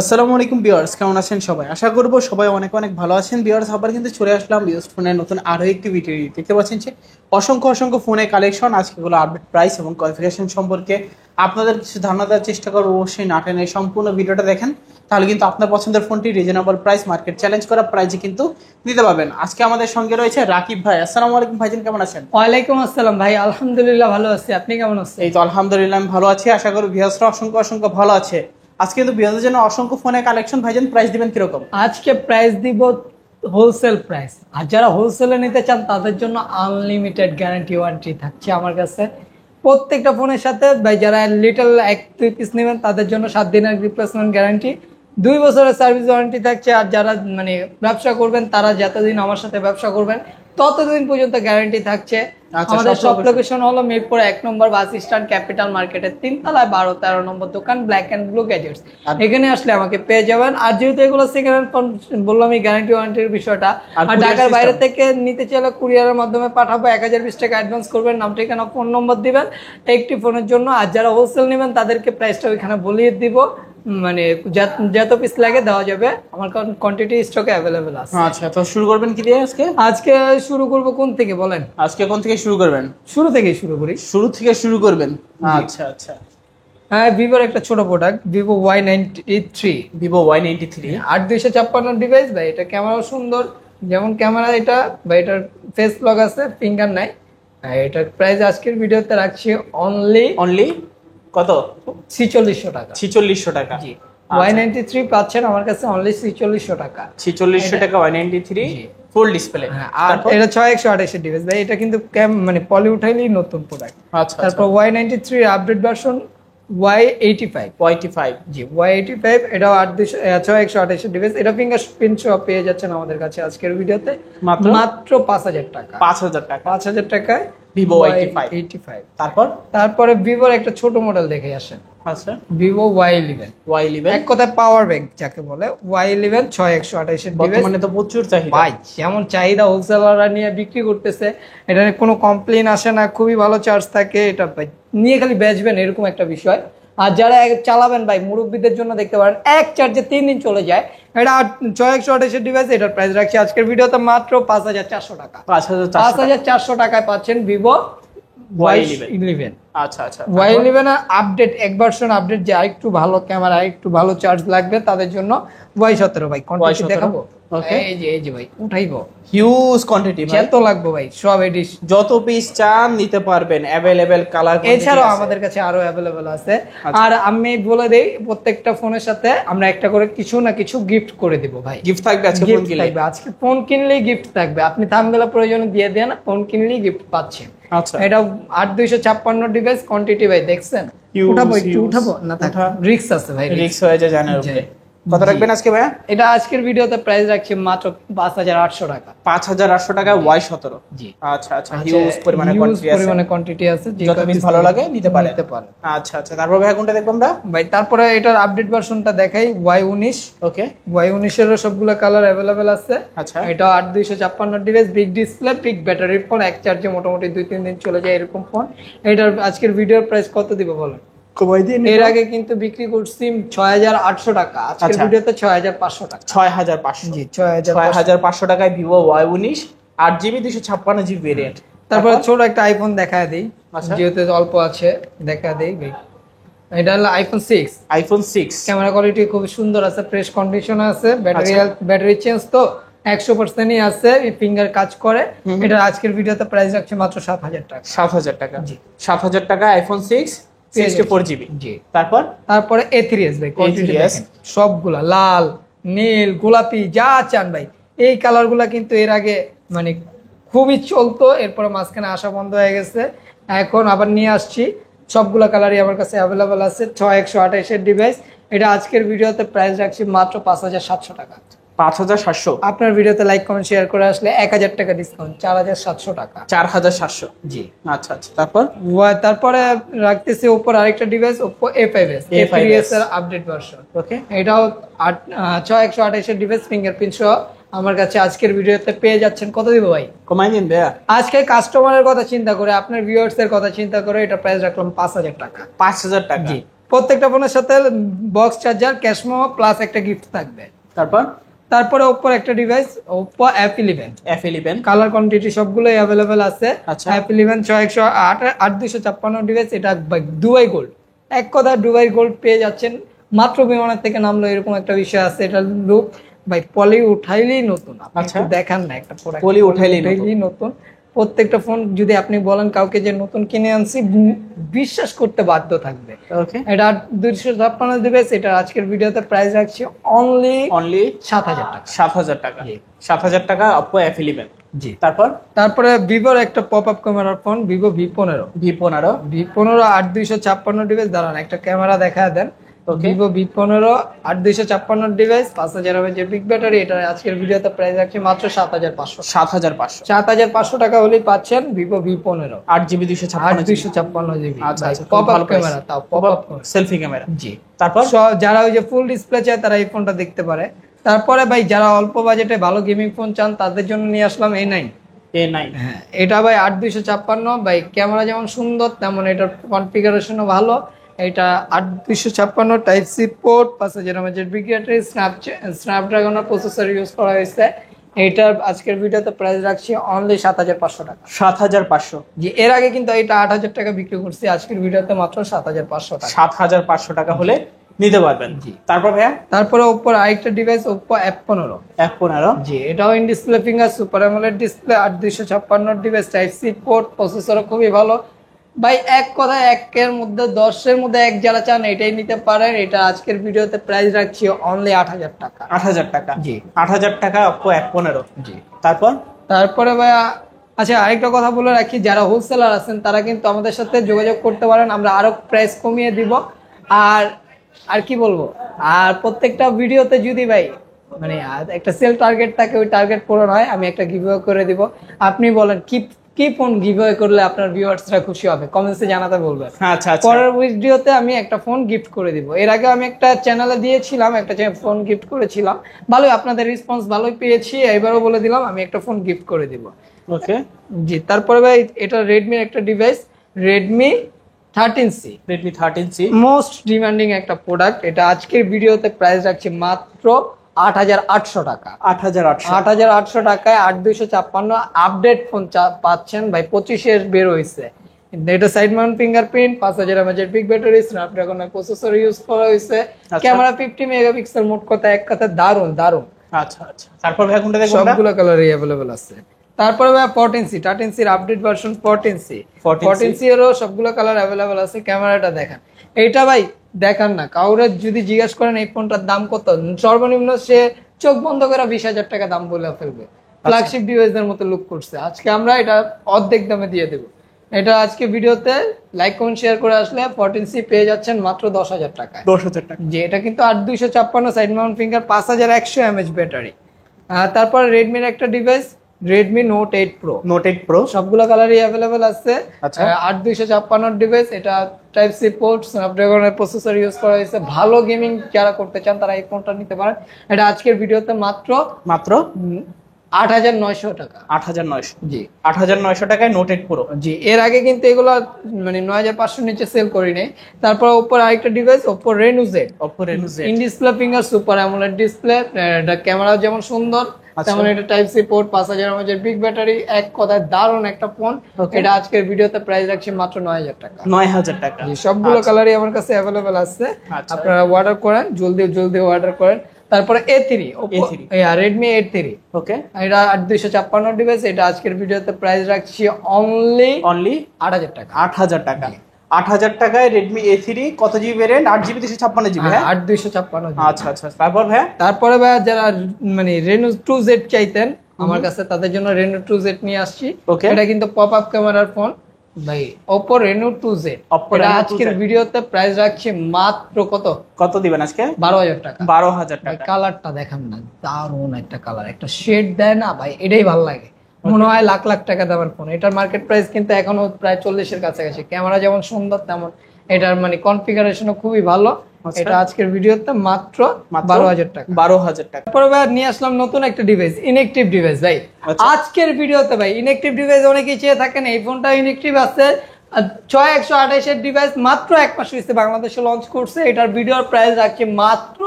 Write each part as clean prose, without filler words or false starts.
আসসালামু আলাইকুম ভিউয়ার্স, কেমন আছেন সবাই? আশা করব সবাই অনেক অনেক ভালো আছেন। ভিউয়ার্স, আবার কিন্তু চলে আসলাম ইউজড ফোনের নতুন আরো একটি ভিডিও নিয়ে। দেখতে পাচ্ছেন যে অসংখ্য অসংখ্য ফোনের কালেকশন, আজকেগুলো আপডেট প্রাইস এবং কনফিগারেশন সম্পর্কে আপনাদের কিছু ধারণা দেওয়ার চেষ্টা করবো। অবশ্যই না টেনে সম্পূর্ণ ভিডিওটা দেখেন, তাহলে কিন্তু আপনার পছন্দের ফোনটি রিজনেবল প্রাইস, মার্কেট চ্যালেঞ্জ করা প্রাইসে কিন্তু নিতে পারবেন। আজকে আমাদের সঙ্গে রয়েছে রাকিব ভাই। আসসালামু আলাইকুম ভাইজান, কেমন আছেন? ওয়ালাইকুম আসসালাম ভাই, আলহামদুলিল্লাহ ভালো আছি। আপনি কেমন আছেন? এই তো আলহামদুলিল্লাহ আমি ভালো আছি। আশা করি ভিউয়ার্সরা অসংখ্য অসংখ্য ভালো আছে। আজকে কিন্তু ভিউয়ারদের জন্য অসংখ্য ফোনের কালেকশন। ভাইজান প্রাইস দিবেন কিরকম? আজকে প্রাইস দিব হোলসেল প্রাইস, আর যারা হোলসেলে নিতে চান তাদের জন্য আনলিমিটেড গ্যারান্টি ওয়ারেন্টি থাকছে আমার কাছে প্রত্যেকটা ফোনের সাথে। ভাই যারা লিটল 1-2 পিস নেবেন তাদের জন্য 7 দিনের রিপ্লেসমেন্ট গ্যারান্টি, 2 বছরের সার্ভিস ওয়ারেন্টি থাকছে। আর যারা ব্যবসা করবেন তারা যতদিন আমার সাথে ব্যবসা করবেন ততদিন পর্যন্ত গ্যারান্টি থাকছে। আমাদের সব লোকেশন হলো মিরপুর 1 নম্বর বাস স্ট্যান্ড, ক্যাপিটাল মার্কেটের 3 তলায় 12-13 নম্বর দোকান, ব্ল্যাক এন্ড ব্লু গ্যাজেটস। এখানে আসলে আমাকে পেয়ে যাবেন। আর যেহেতু এগুলো সেকেন্ড হ্যান্ড ফোন, বললাম এই গ্যারান্টি ওয়ারেন্টির বিষয়টা। আর ঢাকার বাইরে থেকে নিতে চাইলে কুরিয়ারের মাধ্যমে পাঠাবো। 1020 টাকা অ্যাডভান্স করবেন, নাম ঠিকানা ফোন নম্বর দিবেন একটি ফোনের জন্য। আর যারা হোলসেল নেবেন তাদেরকে প্রাইসটা ওইখানে বলিয়ে দিব, যত পিস লাগে দেওয়া যাবে। আমার কোয়ান্টিটি স্টকে অ্যাভেলেবেল আছে। আচ্ছা, তো শুরু করবেন কি দিয়ে আজকে? আজকে শুরু করব কোন থেকে বলেন? আজকে কোন থেকে শুরু করবেন? শুরু থেকেই শুরু করি। শুরু থেকে শুরু করবেন? আচ্ছা আচ্ছা। হ্যাঁ, ভিভোর একটা ছোট product, Vivo Y93। Vivo Y93 8256 device ভাই। এটা ক্যামেরাও সুন্দর, যেমন ক্যামেরা এটা ভাই, এটার ফেস লক আছে, ফিঙ্গার নাই। এটার প্রাইস আজকের ভিডিওতে রাখছি অনলি কত? 4600 টাকা। 4600 টাকা। জি, Y93 পাচ্ছেন আমার কাছে অনলি 4600 টাকা। 4600 টাকা Y93 ফুল ডিসপ্লে। আর এটা 6128 এর ডিভাইস ভাই। এটা কিন্তু পলি উঠাইলেই নতুন প্রোডাক্ট। আচ্ছা, তারপর Y93 আপডেট ভার্সন Y85। জি, Y85 এটাও 6128 এর ডিভাইস। এটা ফিঙ্গারপ্রিন্ট সহ পেয়ে যাচ্ছেন আমাদের কাছে আজকের ভিডিওতে মাত্র 5000 টাকা। 5000 টাকা। 5000 টাকায় ভিভো Y85। তারপরে ভিভোর একটা ছোট মডেল দেখে আসেন। আচ্ছা, ভিভো Y11। এক কথায় পাওয়ার ব্যাংক যাকে বলে। Y11 6128 এর ডিভাইস। বর্তমানে তো প্রচুর চাহিদা ভাই, যেমন চাহিদা হোলসেলাররা নিয়ে বিক্রি করতেছে। এটা নিয়ে কোনো কমপ্লেইন আসে না, খুবই ভালো চার্জ থাকে। এটা ভাই নিয়ে খালি বেচবেন এরকম একটা বিষয়। আর যারা চালাবেন ভাই, মুরব্বীদের জন্য দেখতে পারেন, এক চার্জে 3 দিন চলে যায়। এটা 6128 এর ডিভাইস। এটার প্রাইস রাখছি আজকের ভিডিওতে মাত্র 5400 টাকা। 5400 টাকায় পাচ্ছেন ভিভো Y11। আচ্ছা আচ্ছা। Y11 আপডেট, এক ভার্সন আপডেট, যে আরেকটু ভালো ক্যামেরা, আরেকটু ভালো চার্জ লাগবে তাদের জন্য Y17 ভাই। কোয়ান্টিটি দেখাবো? এই যে ভাই উঠাইবো, হিউজ কোয়ান্টিটি ভাই। যত লাগবে ভাই সব এডিশন, যত পিস চান নিতে পারবেন। अवेलेबल কালার এছাড়াও আমাদের কাছে আরো अवेलेबल আছে। আর আমি বলে দেই, প্রত্যেকটা ফোনের সাথে আমরা একটা করে কিছু না কিছু গিফট করে দিব ভাই। গিফট থাকবে আজকে ফোন কিনলে? আজকে ফোন কিনলেই গিফট থাকবে। আপনি থাম্বনেলে প্রয়োজনে দিয়ে দেন, ফোন কিনলেই গিফট পাচ্ছেন। আচ্ছা, এটা 8256 ডিভাইস। কোয়ান্টিটি ভাই দেখছেন? উঠাবো না, রিস্ক আছে ভাই, রিস্ক হয়ে যায় জানার উপরে। কত রাখবেন আজকে ভাই? এটা আজকের ভিডিওতে প্রাইস রাখছি মাত্র 5800 টাকা। 5800 টাকা Y17। জি, আচ্ছা আচ্ছা। হিউজ পরিমাণে কোয়ান্টিটি আছে, যত পিস ভালো লাগে নিতে পারেন। আচ্ছা আচ্ছা। তারপর ভাই কোনটা দেখব আমরা? ভাই তারপরে এটার আপডেট ভার্সনটা দেখাই, Y19। ওকে, Y19 এর সবগুলো কালার अवेलेबल আছে। আচ্ছা, এটা 8256 device, big display, big battery phone. এক চার্জে মোটামুটি 2-3 দিন চলে যায় এরকম ফোন। এটার আজকের ভিডিওর প্রাইস কত দিব বলেন? এর আগে কিন্তু বিক্রি করছি 6800 টাকা, আজকের ভিডিওতে 6500 টাকা। 6500। জি, 6500 টাকায় Vivo Y19 8GB 256GB variant. তারপর ছোট একটা আইফোন দেখায় দেই, যেহেতু অল্প আছে দেখা দেই ভাই। এটা হলো আইফোন 6। ক্যামেরা কোয়ালিটি খুব সুন্দর আছে, ফ্রেশ কন্ডিশনে আছে। ব্যাটারি চেঞ্জ তো 100%ই আছে, ফিঙ্গার কাজ করে। এটা আজকের ভিডিওতে প্রাইস রাখছে মাত্র 7000 টাকা। 7000 টাকা। জি, 7000 টাকা আইফোন 6 64GB। জি, তারপরে A3s ভাই। কোয়ান্টিটি দেখেন, সবগুলা লাল, নীল, গোলাপি, যা চান ভাই। এই কালারগুলা কিন্তু এর আগে খুবই চলতো, এরপরে মাঝখানে আসা বন্ধ হয়ে গেছে। এখন আবার নিয়ে আসছি। সবগুলা কালারই আমার কাছে अवेलेबल আছে। 6128 এর ডিভাইস। এটা আজকের ভিডিওতে প্রাইস রাখছি মাত্র 5700 টাকা। 5700। আপনার ভিডিওতে লাইক কমেন্ট শেয়ার করে আসলে 1000 টাকা ডিসকাউন্ট, 4700 টাকা। 4700। জি, আচ্ছা আচ্ছা। তারপরে রাখতেছি উপর আরেকটা ডিভাইস, Oppo A5s এর আপডেট ভার্সন। ওকে, এটাও 6128 এর ডিভাইস, ফিঙ্গারপ্রিন্ট সহ আমার কাছে আজকের ভিডিওতে পেয়ে যাচ্ছেন। কত দিব ভাই? কমাই দিন ভাইয়া। আজকে কাস্টমারের কথা চিন্তা করে, আপনার ভিউয়ার্স এর কথা চিন্তা করে এটা প্রাইস রাখলাম 5000 টাকা। 5000 টাকা। জি, প্রত্যেকটা ফোনের সাথে বক্স চার্জার, ক্যাশমো প্লাস একটা গিফট থাকবে। তারপরে ওপ্পোর একটা device, Oppo F11 colour quantity সবগুলোই অ্যাভেলেবেল আছে। আচ্ছা। F11 6128 ডিভাইস, এটা দুবাই গোল্ড, এক কথা দুবাই গোল্ড পেয়ে যাচ্ছেন মাত্র বিমানের থেকে নামলো, এরকম একটা বিষয় আছে। এটা লুক ভাই পলি উঠাইলেই নতুন, আপনি দেখান না একটা প্রোডাক্ট পলি উঠাইলেই নতুন। প্রত্যেকটা ফোন যদি আপনি বলেন কাউকে যে নতুন কিনে আনছি, বিশ্বাস করতে বাধ্য থাকবে। এটা 256 ডিভাইস, এটা আজকের ভিডিওতে প্রাইস রাখছি অনলি 7000 টাকা। 7000 টাকা, 7000 টাকা Oppo F11। জি। তারপরে ভিভোর একটা পপ আপ ক্যামেরার ফোন, ভিভো V15 8256 ডিভাইস। দাঁড়ান একটা ক্যামেরা দেখা দেন। Vivo V15 8256 device, 5000 mAh big battery. এটা আজকের ভিডিওতে প্রাইস রাখছি মাত্র 7500 টাকা হলেই পাচ্ছেন ভিভো V15 8GB 256GB। আচ্ছা, পপ আপ ক্যামেরা, তাও পপ আপ সেলফি ক্যামেরা। জি। তারপর যারা ওই যে ফুল ডিসপ্লে চায় তারা এই ফোনটা দেখতে পারে। তারপরে ভাই যারা অল্প বাজেটে ভালো গেমিং ফোন চান তাদের জন্য নিয়ে আসলাম A9। হ্যাঁ, এটা ভাই 8256 ভাই, ক্যামেরা যেমন সুন্দর তেমন এটার কনফিগারেশনও ভালো। এটা 8256 type C port, 5000 mAh big battery, স্ন্যাপড্রাগনের প্রসেসর ইউজ করা হয়েছে। এটার আজকের ভিডিওতে প্রাইস রাখছি অনলি 7500 টাকা। 7500। জি, এর আগে কিন্তু এটা 8000 টাকা বিক্রি করছি, আজকের ভিডিওতে মাত্র 7500 টাকা। 7500 টাকা হলে নিতে পারবেন। জি। তারপর ভাইয়া তারপরে ওপ্পোর আরেকটা ডিভাইস, ওপ্পো F15। জি, এটাও in display finger, super AMOLED display, 8256 device, type C port, প্রসেসরও খুবই ভালো। ভাই এক কথায় 1-এর মধ্যে 10-এর মধ্যে 1 যারা চান এটাই নিতে পারেন। এটা আজকের ভিডিওতে প্রাইস রাখছি অনলি 8000 টাকা। 8000 টাকা। জি। 8000 টাকা Oppo F15। জি। তারপরে ভাইয়া আচ্ছা আরেকটা কথা বলে রাখি, যারা হোলসেলার আছেন তারা কিন্তু আমাদের সাথে যোগাযোগ করতে পারেন, আমরা আরো প্রাইস কমিয়ে দিব। আর কি বলবো, আর প্রত্যেকটা ভিডিওতে যদি ভাই মানে একটা সেল টার্গেট থাকে, ওই টার্গেট পূরণ হয় আমি একটা গিভওয়ে করে দিব। আপনি বলেন কি ফোন গিভওয়ে করলে আপনার ভিউয়ার্সরা খুশি হবে, কমেন্টসে জানাতে বলবেন। আচ্ছা। পরের ভিডিওতে আমি একটা ফোন গিফট করে দিব। এর আগে আমি একটা চ্যানেলে দিয়েছিলাম, একটা ফোন গিফট করেছিলাম, ভালোই আপনাদের রেসপন্স ভালোই পেয়েছি। এবারও বলে দিলাম আমি একটা ফোন গিফট করে দিব। ওকে। জি। তারপরে ভাই এটা রেডমির একটা device, Redmi 13C most demanding একটা প্রোডাক্ট। এটা আজকের ভিডিওতে প্রাইস রাখছি মাত্র 8800 টাকা। 8800 টাকায় 8256 আপডেট ফোন পাচ্ছেন ভাই। 25 বের হয়েছে। এটা side mount fingerprint, 5000 mAh big battery, স্ন্যাপড্রাগনের প্রসেসর ইউজ করা হয়েছে। ক্যামেরা 50 মেগাপিক্সেল, মোট কথা এক কথা দারুন। আচ্ছা। তারপর ভাই কোনটা দেখব? সবগুলো কালারই अवेलेबल আছে। তারপরে ভাই 14C এর আপডেট ভার্সন 14C এরও সবগুলো কালার अवेलेबल আছে। ক্যামেরাটা দেখেন, এইটা ভাই দেখান না কাউরে যদি জিজ্ঞাসা করেন এই ফোনটার দাম কত, সর্বনিম্ন সে চোখ বন্ধ করে 20000 টাকা দাম বলে ফেলবে। ফ্ল্যাগশিপ ডিভাইসের মতো লুক করছে। আজকে আমরা এটা অর্ধেক দামে দিয়ে দেব। এটা আজকে ভিডিওতে লাইক কমেন্ট শেয়ার করে আসলে 14C পেয়ে যাচ্ছেন মাত্র 10000 টাকায়। 10000 টাকা। যে এটা কিন্তু 8256 side Mount finger, 5100 mAh battery. তারপর রেডমির একটা ডিভাইস, রেডমি নোট 8 প্রো সবগুলো কালারই अवेलेबल আছে। 8256 ডিভাইস, এটা টাইপ সি পোর্ট, স্ন্যাপড্রাগনের প্রসেসর ইউজ করা হয়েছে। ভালো গেমিং যারা করতে চান তারা এই ফোনটা নিতে পারেন। এটা আজকের ভিডিওতে মাত্র 8900 টাকা। 8900। জি। 8900 টাকায় নোট 8 প্রো। জি, এর আগে কিন্তু এগুলো মানে 9500 নিচে সেল করি নাই। তারপর ওপ্পোর আরেকটা device, Oppo Reno Z in display finger, super AMOLED display. এটা ক্যামেরা যেমন সুন্দর তেমন এটা type C port, 5000 mAh big battery, এক কথায় দারুণ একটা ফোন। এটা আজকের ভিডিওতে প্রাইস রাখছি মাত্র 9000 টাকা। 9000 টাকা। জি, সবগুলো কালারই আমার কাছে अवेलेबल আছে। আপনারা অর্ডার করেন, জলদি অর্ডার করেন। তারপরে A3 রেডমি A3। ওকে। এটা 8256 ডিভাইস, এটা আজকের ভিডিওতে প্রাইস রাখছি অনলি 8000 টাকা। 8000 টাকা। 8000 টাকায় রেডমি A3 কত জিবি ভেরিয়েন্ট? 8GB 256GB। হ্যাঁ, 8256। আচ্ছা। তারপর ভাই যারা মানে রেনো 2Z চাইতেন আমার কাছে, তাদের জন্য রেনো 2Z নিয়ে আসছি। এটা কিন্তু পপ আপ ক্যামেরার ফোন ভাই, Oppo Reno 2Z। এটা আজকের ভিডিওতে প্রাইস রাখছি মাত্র কত দিবেন আজকে? 12000 টাকা। 12000 টাকা। কালারটা দেখান না, দারুণ একটা কালার, একটা শেড দেয় না ভাই, এটাই ভালো লাগে। মনে হয় লাখ টাকা দামের ফোন। এটার মার্কেট প্রাইস কিন্তু এখনো প্রায় 40-এর কাছাকাছি। ক্যামেরা যেমন সুন্দর তেমন এটার মানে কনফিগারেশনও খুবই ভালো। এটা আজকের ভিডিওতে মাত্র 12000 টাকা। 12000 টাকা। তারপরে ভাই নিয়ে আসলাম নতুন একটা ডিভাইস, ইনঅ্যাকটিভ ডিভাইস ভাই। আজকের ভিডিওতে ভাই ইনঅ্যাকটিভ ডিভাইস অনেকেই চেয়ে থাকেন, এই ফোনটা ইনঅ্যাকটিভ আছে, 6128 এর ডিভাইস মাত্র 1 মাস হয়েছে বাংলাদেশে লঞ্চ করছে। এটার ভিডিওর প্রাইস রাখছি মাত্র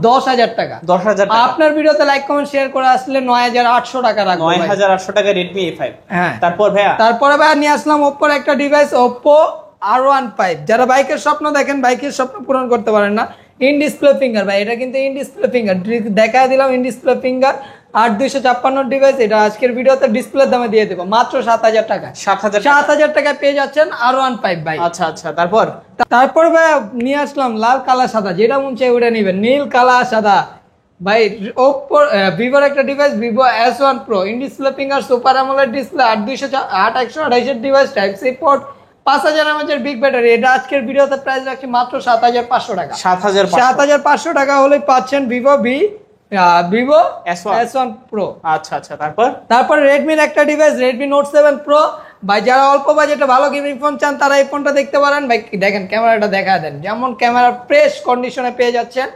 10,000 টাকা। 10,000 টাকা। আপনার ভিডিওতে লাইক কমেন্ট শেয়ার করে আসলে 9,800 টাকা রাখবো। 9,800 টাকা Redmi A5। হ্যাঁ, তারপর ভাইয়া তারপরে ভাই নিয়ে আসলাম Oppo একটা ডিভাইস, Oppo R15। যারা বাইকের স্বপ্ন দেখেন, বাইকের স্বপ্ন পূরণ করতে পারেন না, ইন ডিসপ্লে ফিঙ্গার ভাই, এটা কিন্তু ইন ডিসপ্লে ফিঙ্গার দেখায় দিলাম, ইন ডিসপ্লে ফিঙ্গার 8256 ডিভাইস। এটা আজকের ভিডিওতে ডিসপ্লের দামে দিয়ে দেবো মাত্র 7,000 টাকা। 7,000 টাকায় পেয়ে যাচ্ছেন R15 ভাই। আচ্ছা আচ্ছা, তারপর ভাই নিয়ে আসলাম লাল কালা সাদা, যেটা মন চাই ওটা নিবেন, নীল কালা সাদা ভাই। Oppo ভিভোর একটা device, Vivo S1 Pro, in display finger, super AMOLED display, 8128 device, type C port, 5000 mAh এর বিগ ব্যাটারি। এটা আজকের ভিডিওতে প্রাইস রাখছি মাত্র 7,500 টাকা। 7,500 টাকা হলে পাচ্ছেন Vivo S1 Pro। আচ্ছা আচ্ছা, তারপর Redmi একটা ডিভাইস, Redmi Note 7 Pro ভাই। যারা অল্প বাজেটে ভালো গেমিং ফোন চান তারা এই ফোনটা দেখতে পারেন ভাই। দেখেন ক্যামেরাটা দেখা দেন, যেমন ক্যামেরা ফ্রেশ কন্ডিশনে পেয়ে যাচ্ছেন।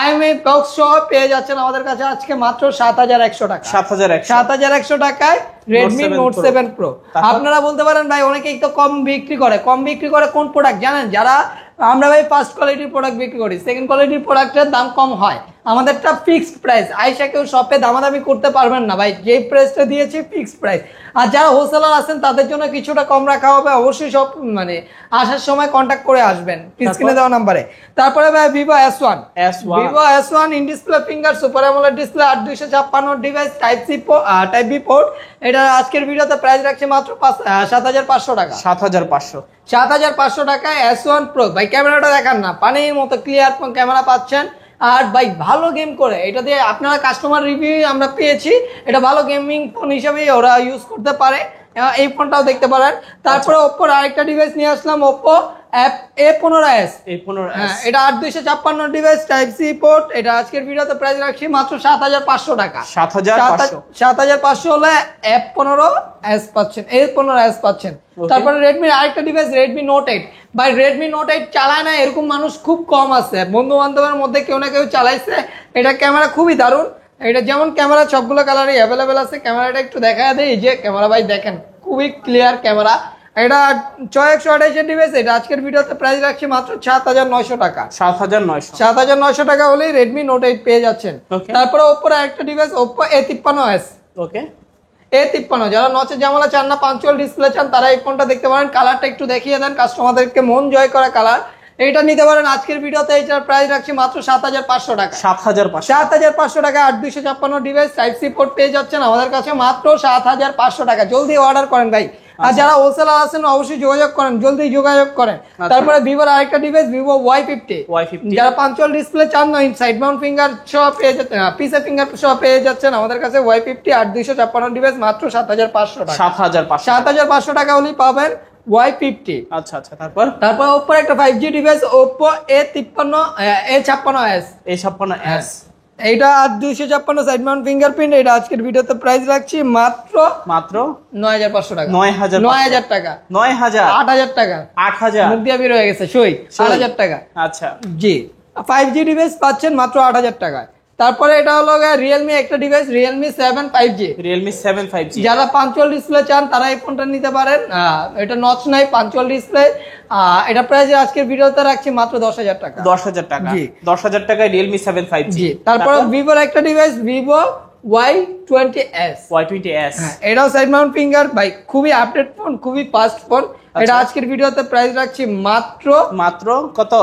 IMEI বক্স সহ পেয়ে যাচ্ছেন আমাদের কাছে আজকে মাত্র 7,100 টাকা। 7,100 টাকায় Redmi Note 7 Pro। আপনারা বলতে পারেন ভাই অনেকেই তো কম বিক্রি করে কোন প্রোডাক্ট জানেন? যারা আমরা ভাই ফার্স্ট কোয়ালিটির প্রোডাক্ট বিক্রি করি, সেকেন্ড কোয়ালিটির প্রোডাক্টের দাম কম হয়। আমাদেরটা ফিক্সড প্রাইস, আইসা কেউ শপে দামাদামি করতে পারবেন না ভাই, যে প্রাইসটা দিয়েছি ফিক্সড প্রাইস। আর যারা হোলসেলার আছেন তাদের জন্য কিছুটা কম রাখা হবে। অবশ্যই সব আসার সময় কন্ট্যাক্ট করে আসবেন স্ক্রিনে দেওয়া নাম্বারে। তারপরে ভাই Vivo S1 in display finger, super AMOLED display, 8256 device, type B port. এটা আজকের ভিডিওতে প্রাইস রাখছি মাত্র 7,500 টাকা। 7,500 টাকায় S1 Pro ভাই। ক্যামেরাটা দেখান না, পানির মতো ক্লিয়ার ক্যামেরা পাচ্ছেন। আর ভাই ভালো গেম করে, এটা দিয়ে আপনারা কাস্টমার রিভিউ আমরা পেয়েছি, এটা ভালো গেমিং ফোন হিসেবে ওরা ইউজ করতে পারে। এই ফোনটাও দেখতে পারেন। তারপরে Oppo আরেকটা ডিভাইস নিয়ে আসলাম, Oppo A15s। এটা 8256 ডিভাইস, টাইপ সি পোর্ট। এটা আজকের ভিডিওতে প্রাইস রাখছি মাত্র 7,500 টাকা। 7,500 হলে A15s পাচ্ছেন। তারপরে Redmi আরেকটা ডিভাইস, Redmi Note 8 ভাই। Redmi Note 8 চালায় না এরকম মানুষ খুব কম আছে, বন্ধু বান্ধবের মধ্যে কেউ না কেউ চালাইছে। এটা ক্যামেরা খুবই দারুণ। এটা যেমন ক্যামেরা সবগুলো কালারই অ্যাভেলেবেল আছে। ক্যামেরাটা একটু দেখা দেয়, এই যে ক্যামেরা ভাই দেখেন, খুবই ক্লিয়ার ক্যামেরা। এটা 6128 এর ডিভাইস। এটা আজকের ভিডিওতে প্রাইস রাখছি মাত্র 7,900 টাকা। 7,900 টাকা হলেই Redmi Note 8 পেয়ে যাচ্ছেন। তারপরে Oppo একটা ডিভাইস, Oppo A53s। A53, যারা নচে জামালা চান না, পাঞ্চুয়াল ডিসপ্লে চান, তারা এই ফোনটা দেখতে পারেন। কালারটা একটু দেখিয়ে দেন, কাস্টমারদেরকে মন জয় করা কালার। এটা নিতে পারেন আজকের ভিডিওতে। এটার প্রাইস রাখছি মাত্র 7,500 টাকা। 7,500 টাকা 8256 ডিভাইস, টাইপ সি পোর্ট পেয়ে যাচ্ছেন আমাদের কাছে মাত্র 7,500 টাকা। জলদি অর্ডার করেন ভাই। আর যারা হোলসেলার আছেন অবশ্যই জলদি যোগাযোগ করেন। তারপরে Vivoর আরেকটা ডিভাইস, Vivo Y50। যারা পাঞ্চুয়াল ডিসপ্লে চান না, সাইড মাউন্ট ফিঙ্গার সহ পেয়ে যাচ্ছেন, পিসে ফিঙ্গার সহ পেয়ে যাচ্ছেন আমাদের কাছে Y50 8256 ডিভাইস মাত্র 7,500 টাকা। 7,500 টাকা হলেই পাবেন Y50। আচ্ছা, তারপর Oppo একটা 5G ডিভাইস, Oppo A56s। এইটা 8256 সাইড মাউন্ট ফিঙ্গারপ্রিন্ট। এটা আজকের ভিডিওতে প্রাইস রাখছি মাত্র 9,500 টাকা। 9,000 টাকা। 8,000 টাকা। 8,000 মুখ দিয়ে বের হয়ে গেছে, 8,000 টাকা। আচ্ছা জি, 5G ডিভাইস পাচ্ছেন মাত্র 8,000 টাকায়। তারপরে এটা হলো Realme একটা ডিভাইস, Realme 7 5G। যারা পাঞ্চুয়াল ডিসপ্লে চান তারা এই ফোনটা নিতে পারেন। এটা নচ নাই, পাঞ্চুয়াল ডিসপ্লে। এটা প্রাইস আজকের ভিডিওতে রাখছি মাত্র 10,000 টাকা। 10,000 টাকা। 10,000 টাকায় Realme 7 5G। তারপরে Vivoর একটা ডিভাইস, Vivo Y20s। এটাও সাইড মাউন্ট ফিঙ্গার ভাই, খুবই আপডেট ফোন, খুবই ফাস্ট ফোন। এটা আজকের ভিডিওতে প্রাইস রাখছি মাত্র কত?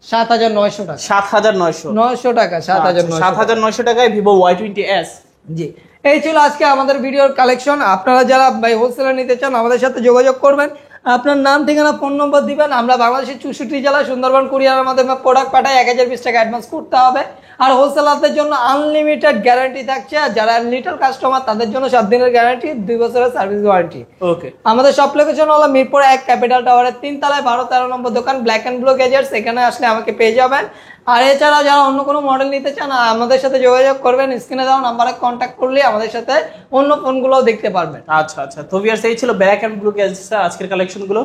7,900 টাকা। 7,900 টাকা। 7,900 টাকায় Vivo Y20s। জি, এই ছিল আজকে আমাদের ভিডিওর কালেকশন। আপনারা যারা ভাই হোলসেলার নিতে চান আমাদের সাথে যোগাযোগ করবেন। আপনার নাম, ঠিকানা, ফোন নম্বর দিবেন। আমরা বাংলাদেশের 64 জেলা সুন্দরবন কুরিয়ারের মাধ্যমে প্রোডাক্ট পাঠাই। 1,020 টাকা অ্যাডভান্স করতে হবে। আর হোলসেলারদের জন্য আনলিমিটেড গ্যারান্টি থাকছে। আর যারা লিটল কাস্টমার তাদের জন্য 7 দিনের গ্যারান্টি, 2 বছরের সার্ভিস ওয়ারেন্টি। আমাদের সব লোকেশন হলো মিরপুর 1 ক্যাপিটাল টাওয়ারের 3 তলায় 12-13 নম্বর দোকান, ব্ল্যাক অ্যান্ড ব্লু গ্যাজেটস। এখানে আসলে আমাকে পেয়ে যাবেন। আর এছাড়াও যারা অন্য কোনো মডেল নিতে চান আমাদের সাথে যোগাযোগ করবেন। স্ক্রিনে দেওয়া নাম্বারে কন্ট্যাক্ট করলে আমাদের সাথে অন্য ফোনগুলোও দেখতে পারবেন। আচ্ছা, তো ভিউয়ার্স, এই ছিল ব্ল্যাক অ্যান্ড ব্লু গ্যাজেটস আজকের কালেকশনগুলো।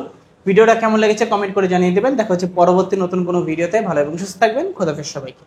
ভিডিওটা কেমন লেগেছে কমেন্ট করে জানিয়ে দেবেন। দেখা হচ্ছে পরবর্তী নতুন কোনো ভিডিওতে। ভালো এবং সুস্থ থাকবেন। খোদা হাফেজ সবাইকে।